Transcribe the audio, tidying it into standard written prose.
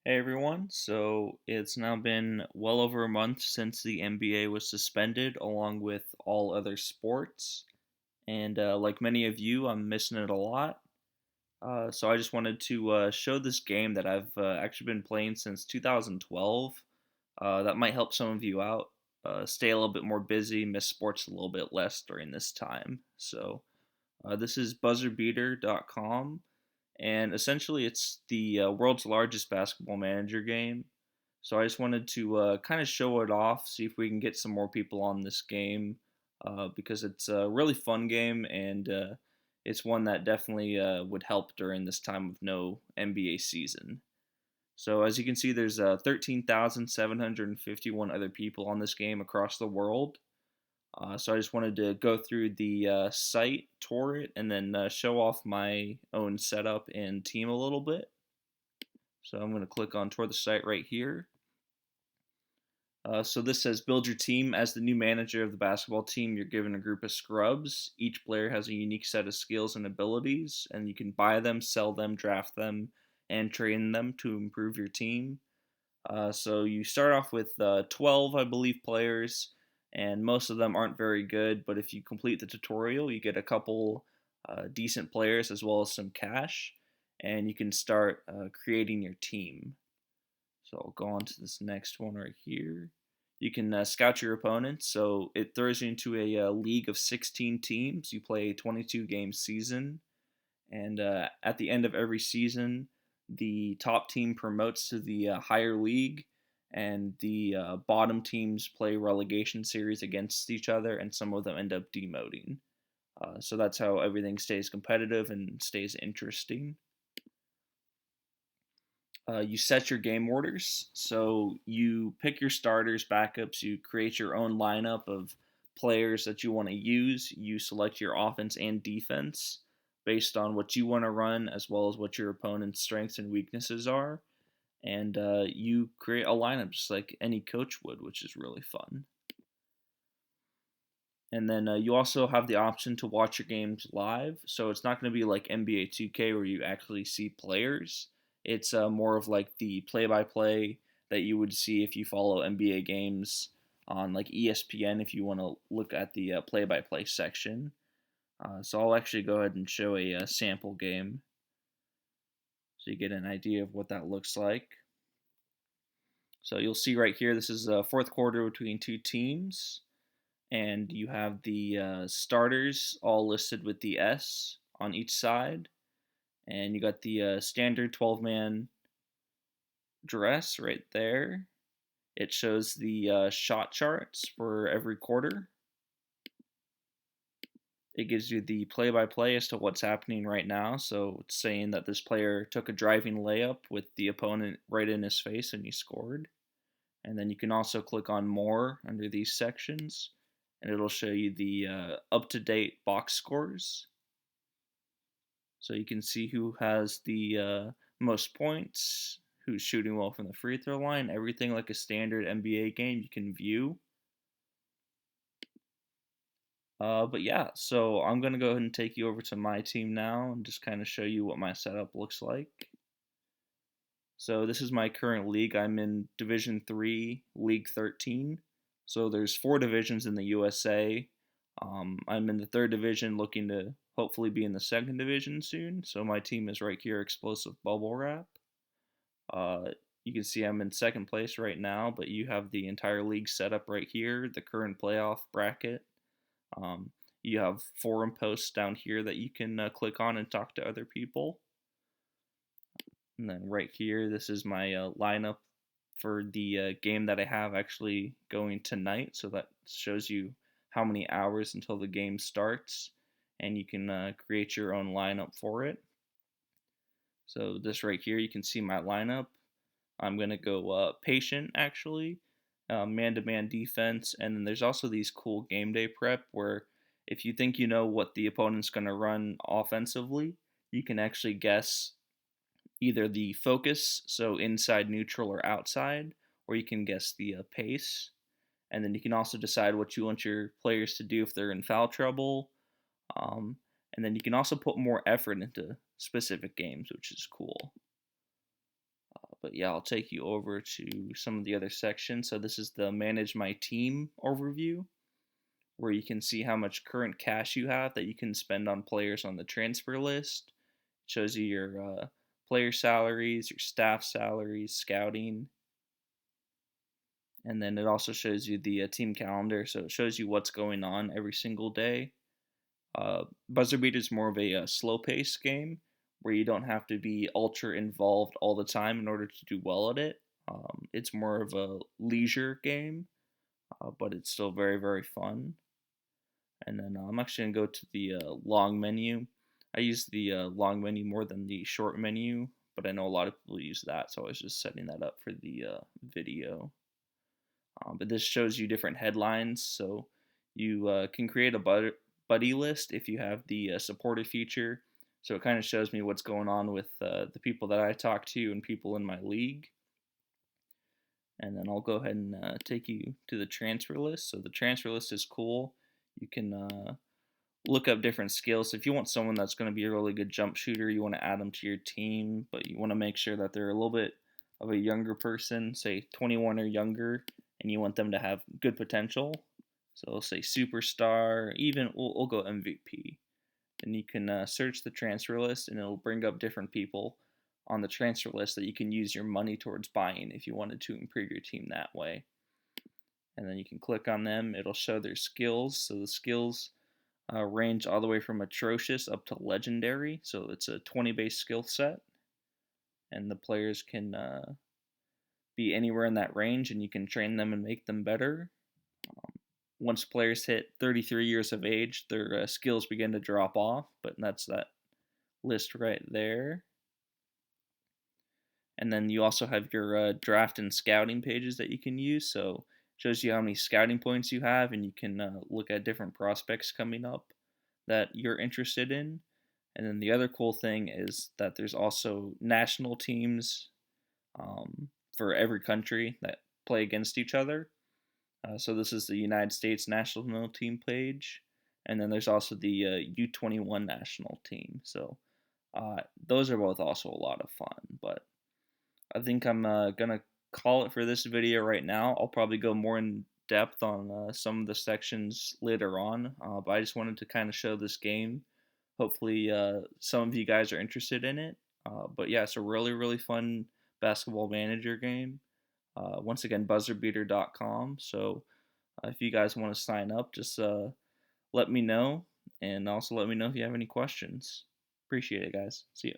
Hey everyone, so it's now been well over a month since the NBA was suspended, along with all other sports. And like many of you, I'm missing it a lot. So I just wanted to show this game that I've actually been playing since 2012. That might help some of you out. Stay a little bit more busy, miss sports a little bit less during this time. So this is BuzzerBeater.com, and essentially it's the world's largest basketball manager game. So I just wanted to kind of show it off, see if we can get some more people on this game, because it's a really fun game, and it's one that definitely would help during this time of no NBA season. So as you can see, there's 13,751 other people on this game across the world. So I just wanted to go through the site, tour it, and then show off my own setup and team a little bit. So I'm going to click on tour the site right here. So this says build your team. As the new manager of the basketball team, you're given a group of scrubs. Each player has a unique set of skills and abilities, and you can buy them, sell them, draft them, and train them to improve your team. So you start off with 12, I believe, players, and most of them aren't very good. But if you complete the tutorial, you get a couple decent players as well as some cash, and you can start creating your team. So I'll go on to this next one right here. You can scout your opponents. So it throws you into a league of 16 teams. You play a 22 game season, and at the end of every season, the top team promotes to the higher league, and the bottom teams play relegation series against each other, and some of them end up demoting. So that's how everything stays competitive and stays interesting. You set your game orders. So you pick your starters, backups, you create your own lineup of players that you want to use. You select your offense and defense based on what you want to run, as well as what your opponent's strengths and weaknesses are. And you create a lineup just like any coach would, which is really fun. And then you also have the option to watch your games live. So it's not going to be like NBA 2K where you actually see players. It's more of like the play by play that you would see if you follow NBA games on like ESPN if you want to look at the play by play section. So I'll actually go ahead and show a sample game so you get an idea of what that looks like. So you'll see right here, this is the fourth quarter between two teams, and you have the starters all listed with the S on each side, and you got the standard 12-man dress right there. It shows the shot charts for every quarter. It gives you the play-by-play as to what's happening right now. So it's saying that this player took a driving layup with the opponent right in his face and he scored. And then you can also click on more under these sections, and it'll show you the up-to-date box scores. So you can see who has the most points, who's shooting well from the free throw line, everything like a standard NBA game you can view. But yeah, so I'm going to go ahead and take you over to my team now and just kind of show you what my setup looks like. So this is my current league. I'm in Division 3, League 13. So there's 4 divisions in the USA. I'm in the 3rd division, looking to hopefully be in the 2nd division soon. So my team is right here, Explosive Bubble Wrap. Uh, you can see I'm in 2nd place right now, but you have the entire league set up right here, the current playoff bracket. Um, you have forum posts down here that you can click on and talk to other people. And then right here, this is my lineup for the game that I have actually going tonight. So that shows you how many hours until the game starts, and you can create your own lineup for it. So this right here, you can see my lineup. I'm going to go patient, actually, man-to-man defense, and then there's also these cool game day prep where if you think you know what the opponent's going to run offensively, you can actually guess either the focus, so inside, neutral, or outside, or you can guess the pace. And then you can also decide what you want your players to do if they're in foul trouble. Um, and then you can also put more effort into specific games, which is cool. But yeah, I'll take you over to some of the other sections. So this is the Manage My Team overview, where you can see how much current cash you have that you can spend on players on the transfer list. It shows you your player salaries, your staff salaries, scouting, and then it also shows you the team calendar. So it shows you what's going on every single day. BuzzerBeater is more of a slow paced game where you don't have to be ultra involved all the time in order to do well at it. It's more of a leisure game, but it's still very, very fun. And then I'm actually going to go to the long menu. I use the long menu more than the short menu, but I know a lot of people use that, so I was just setting that up for the video. But this shows you different headlines, so you can create a buddy list if you have the supported feature. So it kind of shows me what's going on with the people that I talk to and people in my league. And then I'll go ahead and take you to the transfer list. So the transfer list is cool. You can look up different skills. If you want someone that's going to be a really good jump shooter, you want to add them to your team, but you want to make sure that they're a little bit of a younger person, say 21 or younger, and you want them to have good potential. So we'll say superstar, even we'll go MVP. Then you can search the transfer list, and it'll bring up different people on the transfer list that you can use your money towards buying if you wanted to improve your team that way. And then you can click on them. It'll show their skills. So the skills range all the way from atrocious up to legendary. So it's a 20 base skill set, and the players can be anywhere in that range, and you can train them and make them better. Once players hit 33 years of age, their skills begin to drop off, but that's that list right there. And then you also have your draft and scouting pages that you can use. So it shows you how many scouting points you have, and you can look at different prospects coming up that you're interested in. And then the other cool thing is that there's also national teams for every country that play against each other. So this is the United States national team page, and then there's also the U21 national team. So those are both also a lot of fun. But I think I'm gonna call it for this video right now. I'll probably go more in depth on some of the sections later on, but I just wanted to kind of show this game. Hopefully, some of you guys are interested in it. But yeah, it's a really, really fun basketball manager game. Once again, buzzerbeater.com. So if you guys want to sign up, just let me know, and also let me know if you have any questions. Appreciate it, guys. See ya.